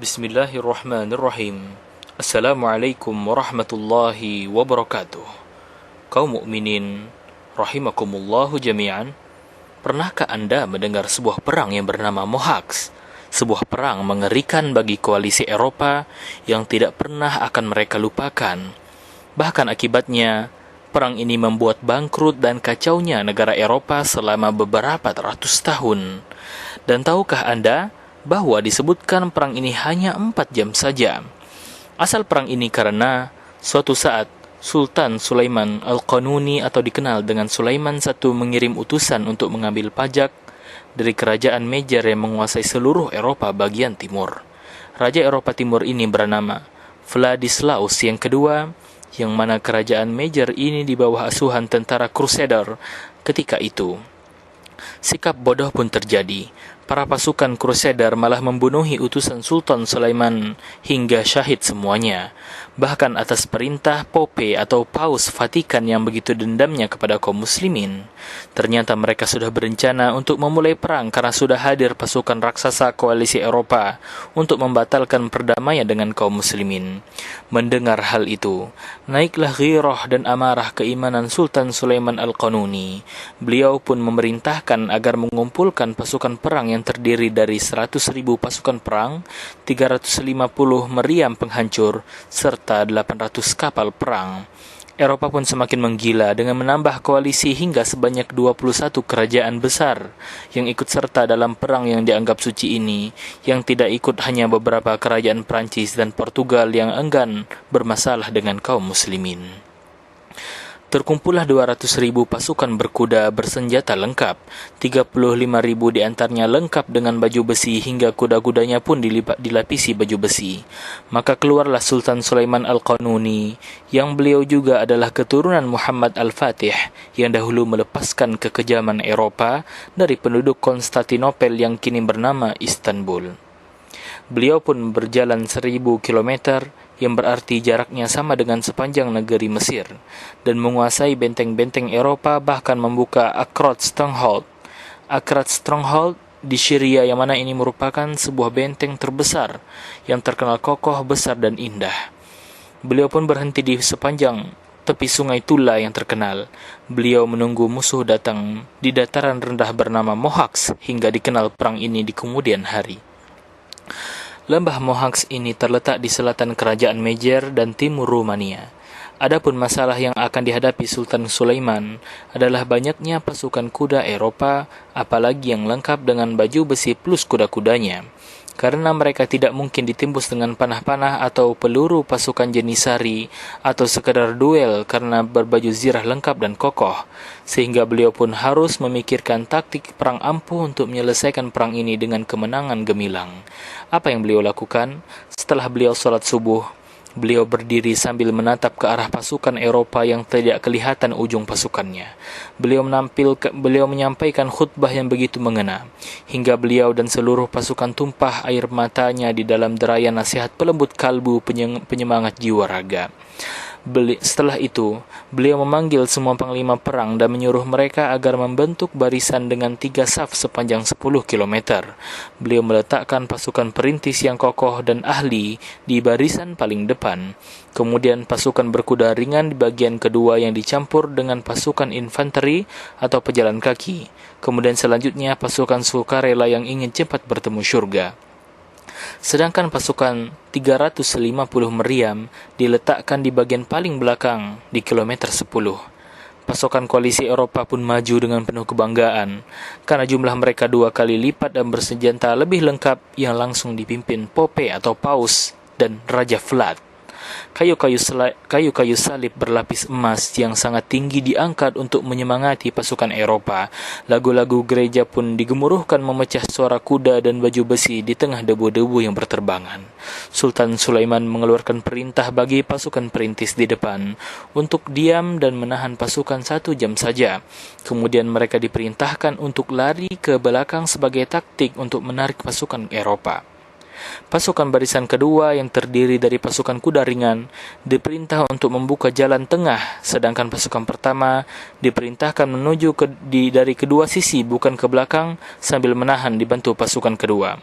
Bismillahirrahmanirrahim. Assalamualaikum warahmatullahi wabarakatuh. Kaum mukminin rahimakumullahu jami'an. Pernahkah Anda mendengar sebuah perang yang bernama Mohacs? Sebuah perang mengerikan bagi koalisi Eropa yang tidak pernah akan mereka lupakan. Bahkan akibatnya, perang ini membuat bangkrut dan kacaunya negara Eropa selama beberapa ratus tahun. Dan tahukah Anda bahwa disebutkan perang ini hanya 4 jam saja? Asal perang ini karena suatu saat Sultan Sulaiman Al-Qanuni atau dikenal dengan Sulaiman I mengirim utusan untuk mengambil pajak dari kerajaan Majer yang menguasai seluruh Eropa bagian timur. Raja Eropa Timur ini bernama Vladislaus yang kedua, yang mana kerajaan Majer ini di bawah asuhan tentara Crusader ketika itu. Sikap bodoh pun terjadi. Para pasukan Crusader malah membunuhi utusan Sultan Sulaiman hingga syahid semuanya. Bahkan atas perintah Pope atau Paus Vatikan yang begitu dendamnya kepada kaum muslimin. Ternyata mereka sudah berencana untuk memulai perang karena sudah hadir pasukan raksasa koalisi Eropa untuk membatalkan perdamaian dengan kaum muslimin. Mendengar hal itu, naiklah ghirah dan amarah keimanan Sultan Sulaiman Al-Qanuni. Beliau pun memerintahkan agar mengumpulkan pasukan perang yang terdiri dari 100.000 pasukan perang, 350 meriam penghancur, serta 800 kapal perang. Eropa pun semakin menggila dengan menambah koalisi hingga sebanyak 21 kerajaan besar yang ikut serta dalam perang yang dianggap suci ini, yang tidak ikut hanya beberapa kerajaan Prancis dan Portugal yang enggan bermasalah dengan kaum muslimin. Terkumpullah 200.000 pasukan berkuda bersenjata lengkap, 35.000 diantaranya lengkap dengan baju besi hingga kuda-kudanya pun dilapisi baju besi. Maka keluarlah Sultan Sulaiman Al-Qanuni, yang beliau juga adalah keturunan Muhammad Al-Fatih, yang dahulu melepaskan kekejaman Eropa dari penduduk Konstantinopel yang kini bernama Istanbul. Beliau pun berjalan 1.000 kilometer, yang berarti jaraknya sama dengan sepanjang negeri Mesir, dan menguasai benteng-benteng Eropa, bahkan membuka Akkrat Stronghold. Akkrat Stronghold di Syria, yang mana ini merupakan sebuah benteng terbesar yang terkenal kokoh, besar, dan indah. Beliau pun berhenti di sepanjang tepi sungai Tula yang terkenal. Beliau menunggu musuh datang di dataran rendah bernama Mohacs hingga dikenal perang ini di kemudian hari. Lembah Mohacs ini terletak di selatan kerajaan Majer dan timur Rumania. Adapun masalah yang akan dihadapi Sultan Sulaiman adalah banyaknya pasukan kuda Eropa, apalagi yang lengkap dengan baju besi plus kuda-kudanya. Karena mereka tidak mungkin ditembus dengan panah-panah atau peluru pasukan Jenisari atau sekadar duel karena berbaju zirah lengkap dan kokoh, sehingga beliau pun harus memikirkan taktik perang ampuh untuk menyelesaikan perang ini dengan kemenangan gemilang. Apa yang beliau lakukan? Setelah beliau sholat subuh, beliau berdiri sambil menatap ke arah pasukan Eropa yang tidak kelihatan ujung pasukannya. Beliau menyampaikan khutbah yang begitu mengena, hingga beliau dan seluruh pasukan tumpah air matanya di dalam derayan nasihat pelembut kalbu penyemangat jiwa raga. Setelah itu, beliau memanggil semua panglima perang dan menyuruh mereka agar membentuk barisan dengan 3 saf sepanjang 10 km. Beliau meletakkan pasukan perintis yang kokoh dan ahli di barisan paling depan. Kemudian pasukan berkuda ringan di bagian kedua yang dicampur dengan pasukan infanteri atau pejalan kaki. Kemudian selanjutnya pasukan sukarela yang ingin cepat bertemu surga. Sedangkan pasukan 350 meriam diletakkan di bagian paling belakang di kilometer 10. Pasukan koalisi Eropa pun maju dengan penuh kebanggaan, karena jumlah mereka 2 kali lipat dan bersenjata lebih lengkap, yang langsung dipimpin Pope atau Paus dan Raja Vlad. Kayu-kayu salib berlapis emas yang sangat tinggi diangkat untuk menyemangati pasukan Eropa. Lagu-lagu gereja pun digemuruhkan memecah suara kuda dan baju besi di tengah debu-debu yang berterbangan. Sultan Sulaiman mengeluarkan perintah bagi pasukan perintis di depan untuk diam dan menahan pasukan 1 jam saja. Kemudian mereka diperintahkan untuk lari ke belakang sebagai taktik untuk menarik pasukan Eropa. Pasukan barisan kedua yang terdiri dari pasukan kuda ringan diperintah untuk membuka jalan tengah, sedangkan pasukan pertama diperintahkan menuju dari kedua sisi bukan ke belakang sambil menahan dibantu pasukan kedua.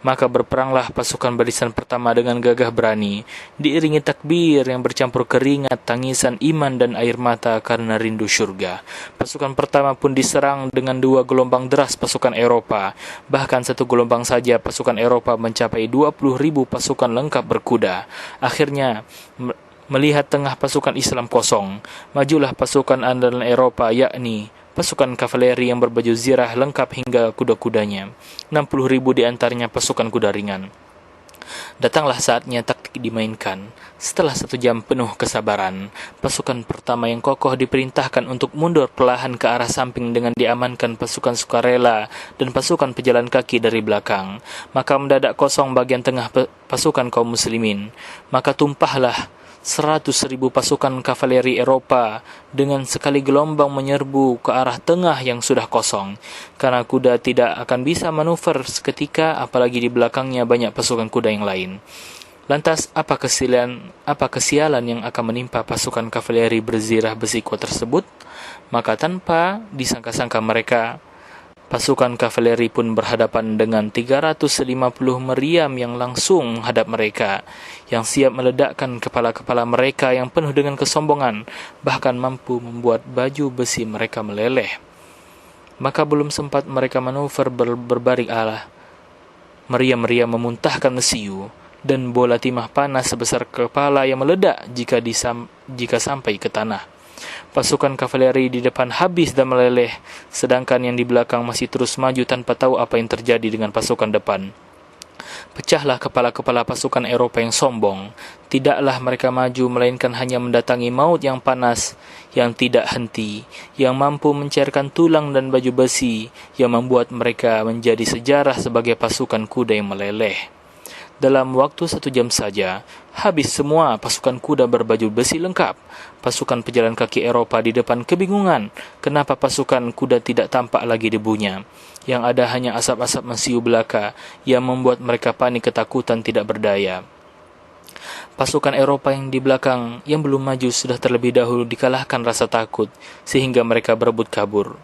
Maka berperanglah pasukan barisan pertama dengan gagah berani, diiringi takbir yang bercampur keringat, tangisan iman dan air mata karena rindu syurga. Pasukan pertama pun diserang dengan 2 gelombang deras pasukan Eropa. Bahkan satu gelombang saja pasukan Eropa mencapai 20.000 pasukan lengkap berkuda. Akhirnya, melihat tengah pasukan Islam kosong, majulah pasukan andalan Eropa, yakni pasukan kavaleri yang berbaju zirah lengkap hingga kuda-kudanya. 60.000 diantaranya pasukan kuda ringan. Datanglah saatnya taktik dimainkan. Setelah 1 jam penuh kesabaran, pasukan pertama yang kokoh diperintahkan untuk mundur perlahan ke arah samping dengan diamankan pasukan sukarela dan pasukan pejalan kaki dari belakang. Maka mendadak kosong bagian tengah pasukan kaum muslimin. Maka tumpahlah 100.000 pasukan kavaleri Eropa dengan sekali gelombang menyerbu ke arah tengah yang sudah kosong, karena kuda tidak akan bisa manuver seketika, apalagi di belakangnya banyak pasukan kuda yang lain. Lantas apa kesialan yang akan menimpa pasukan kavaleri berzirah besi kuat tersebut? Maka tanpa disangka-sangka mereka, pasukan kavaleri pun berhadapan dengan 350 meriam yang langsung menghadap mereka, yang siap meledakkan kepala-kepala mereka yang penuh dengan kesombongan, bahkan mampu membuat baju besi mereka meleleh. Maka belum sempat mereka manuver berbalik arah, meriam-meriam memuntahkan mesiu, dan bola timah panas sebesar kepala yang meledak jika sampai ke tanah. Pasukan kavaleri di depan habis dan meleleh, sedangkan yang di belakang masih terus maju tanpa tahu apa yang terjadi dengan pasukan depan. Pecahlah kepala-kepala pasukan Eropa yang sombong. Tidaklah mereka maju, melainkan hanya mendatangi maut yang panas, yang tidak henti, yang mampu mencairkan tulang dan baju besi, yang membuat mereka menjadi sejarah sebagai pasukan kuda yang meleleh. Dalam waktu 1 jam saja, habis semua pasukan kuda berbaju besi lengkap. Pasukan pejalan kaki Eropa di depan kebingungan kenapa pasukan kuda tidak tampak lagi debunya. Yang ada hanya asap-asap mesiu belaka yang membuat mereka panik ketakutan tidak berdaya. Pasukan Eropa yang di belakang yang belum maju sudah terlebih dahulu dikalahkan rasa takut sehingga mereka berebut kabur.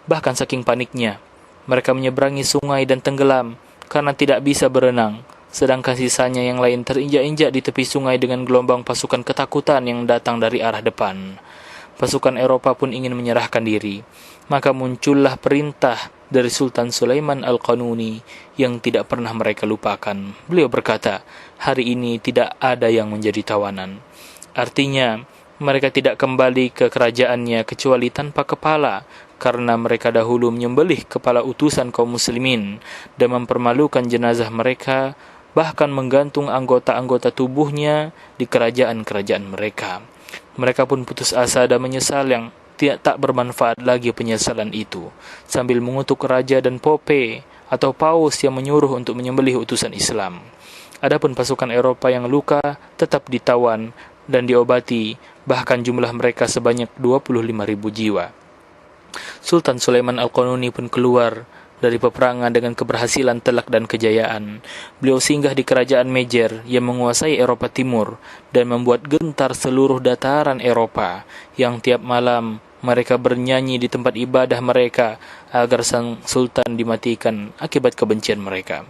Bahkan saking paniknya, mereka menyeberangi sungai dan tenggelam karena tidak bisa berenang. Sedangkan sisanya yang lain terinjak-injak di tepi sungai dengan gelombang pasukan ketakutan yang datang dari arah depan. Pasukan Eropa pun ingin menyerahkan diri. Maka muncullah perintah dari Sultan Sulaiman Al-Qanuni yang tidak pernah mereka lupakan. Beliau berkata, hari ini tidak ada yang menjadi tawanan. Artinya, mereka tidak kembali ke kerajaannya kecuali tanpa kepala, karena mereka dahulu menyembelih kepala utusan kaum muslimin dan mempermalukan jenazah mereka, bahkan menggantung anggota-anggota tubuhnya di kerajaan-kerajaan mereka. Mereka pun putus asa dan menyesal yang tak bermanfaat lagi penyesalan itu, sambil mengutuk raja dan pope atau paus yang menyuruh untuk menyembelih utusan Islam. Adapun pasukan Eropa yang luka tetap ditawan dan diobati, bahkan jumlah mereka sebanyak 25.000 jiwa. Sultan Sulaiman Al-Qanuni pun keluar dari peperangan dengan keberhasilan telak dan kejayaan. Beliau singgah di kerajaan Mejer yang menguasai Eropa Timur dan membuat gentar seluruh dataran Eropa, yang tiap malam mereka bernyanyi di tempat ibadah mereka agar sang sultan dimatikan akibat kebencian mereka.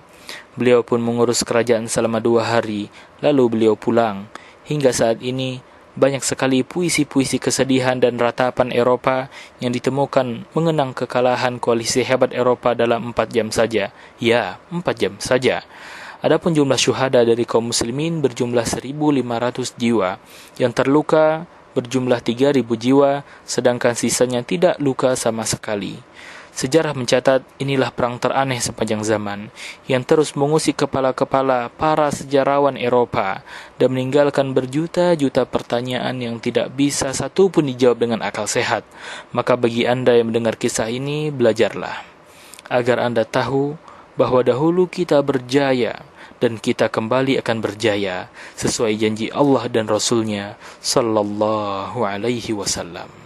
Beliau pun mengurus kerajaan selama 2 hari, lalu beliau pulang. Hingga saat ini, banyak sekali puisi-puisi kesedihan dan ratapan Eropa yang ditemukan mengenang kekalahan koalisi hebat Eropa dalam 4 jam saja. Ya, 4 jam saja. Adapun jumlah syuhada dari kaum muslimin berjumlah 1.500 jiwa, yang terluka berjumlah 3.000 jiwa, sedangkan sisanya tidak luka sama sekali. Sejarah mencatat inilah perang teraneh sepanjang zaman, yang terus mengusik kepala-kepala para sejarawan Eropa dan meninggalkan berjuta-juta pertanyaan yang tidak bisa satu pun dijawab dengan akal sehat. Maka bagi Anda yang mendengar kisah ini, belajarlah agar Anda tahu bahwa dahulu kita berjaya dan kita kembali akan berjaya sesuai janji Allah dan Rasul-Nya sallallahu alaihi wasallam.